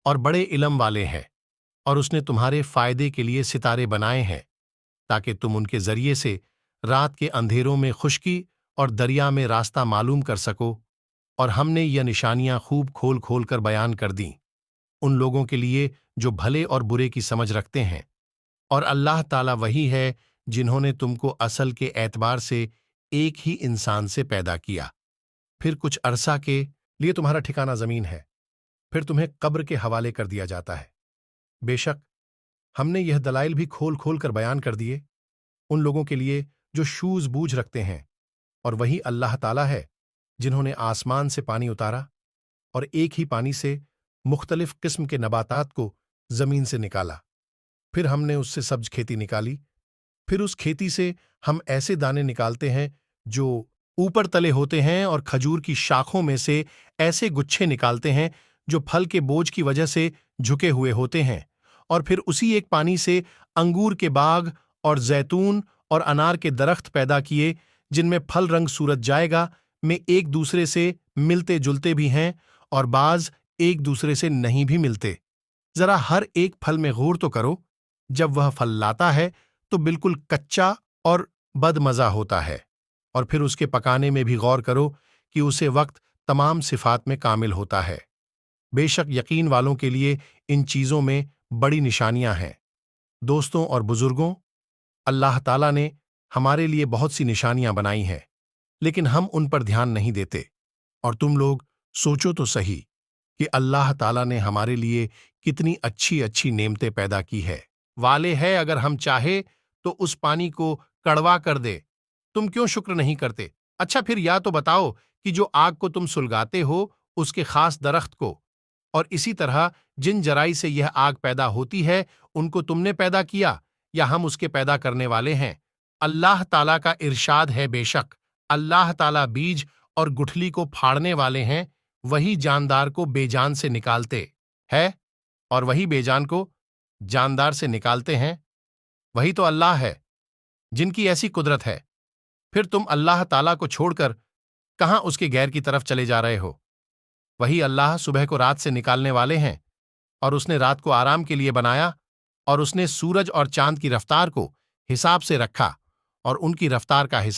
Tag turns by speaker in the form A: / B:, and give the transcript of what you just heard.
A: اور بڑے علم والے ہیں، اور اس نے تمہارے فائدے کے لیے ستارے بنائے ہیں تاکہ تم ان کے ذریعے سے رات کے اندھیروں میں خشکی اور دریا میں راستہ معلوم کر سکو، اور ہم نے یہ نشانیاں خوب کھول کھول کر بیان کر دیں ان لوگوں کے لیے جو بھلے اور برے کی سمجھ رکھتے ہیں۔ اور اللہ تعالیٰ وہی ہے جنہوں نے تم کو اصل کے اعتبار سے ایک ہی انسان سے پیدا کیا، پھر کچھ عرصہ کے لیے تمہارا ٹھکانہ زمین ہے، پھر تمہیں قبر کے حوالے کر دیا جاتا ہے۔ بے شک ہم نے یہ دلائل بھی کھول کھول کر بیان کر دیے ان لوگوں کے لیے جو سوجھ بوجھ رکھتے ہیں، اور وہی اللہ تعالیٰ ہے جنہوں نے آسمان سے پانی اتارا اور ایک ہی پانی سے مختلف قسم کے نباتات کو زمین سے نکالا، پھر ہم نے اس سے سبز کھیتی نکالی، پھر اس کھیتی سے ہم ایسے دانے نکالتے ہیں جو اوپر تلے ہوتے ہیں، اور کھجور کی شاخوں میں سے ایسے گچھے نکالتے ہیں جو پھل کے بوجھ کی وجہ سے جھکے ہوئے ہوتے ہیں، اور پھر اسی ایک پانی سے انگور کے باغ اور زیتون اور انار کے درخت پیدا کیے جن میں پھل رنگ صورت جائے گا میں ایک دوسرے سے ملتے جلتے بھی ہیں اور بعض ایک دوسرے سے نہیں بھی ملتے۔ ذرا ہر ایک پھل میں غور تو کرو، جب وہ پھل لاتا ہے تو بالکل کچا اور بد مزہ ہوتا ہے، اور پھر اس کے پکانے میں بھی غور کرو کہ اسے وقت تمام صفات میں کامل ہوتا ہے۔ بے شک یقین والوں کے لیے ان چیزوں میں بڑی نشانیاں ہیں۔ دوستوں اور بزرگوں، اللہ تعالیٰ نے ہمارے لیے بہت سی نشانیاں بنائی ہیں، لیکن ہم ان پر دھیان نہیں دیتے، اور تم لوگ سوچو تو صحیح کہ اللہ تعالیٰ نے ہمارے لیے کتنی اچھی اچھی نعمتیں پیدا کی ہے۔ والے ہے اگر ہم چاہے تو اس پانی کو کڑوا کر دے، تم کیوں شکر نہیں کرتے؟ اچھا پھر یا تو بتاؤ کہ جو آگ کو تم سلگاتے ہو اس کے خاص درخت کو، اور اسی طرح جن جرائی سے یہ آگ پیدا ہوتی ہے ان کو تم نے پیدا کیا یا ہم اس کے پیدا کرنے والے ہیں؟ اللہ تعالیٰ کا ارشاد ہے، بے شک اللہ تعالیٰ بیج اور گٹھلی کو پھاڑنے والے ہیں، وہی جاندار کو بے جان سے نکالتے ہے اور وہی بے جان کو جاندار سے نکالتے ہیں، وہی تو اللہ ہے جن کی ایسی قدرت ہے۔ پھر تم اللہ تعالیٰ کو چھوڑ کر کہاں اس کے غیر کی طرف چلے جا رہے ہو؟ وہی اللہ صبح کو رات سے نکالنے والے ہیں، اور اس نے رات کو آرام کے لیے بنایا، اور اس نے سورج اور چاند کی رفتار کو حساب سے رکھا، اور ان کی رفتار کا حساب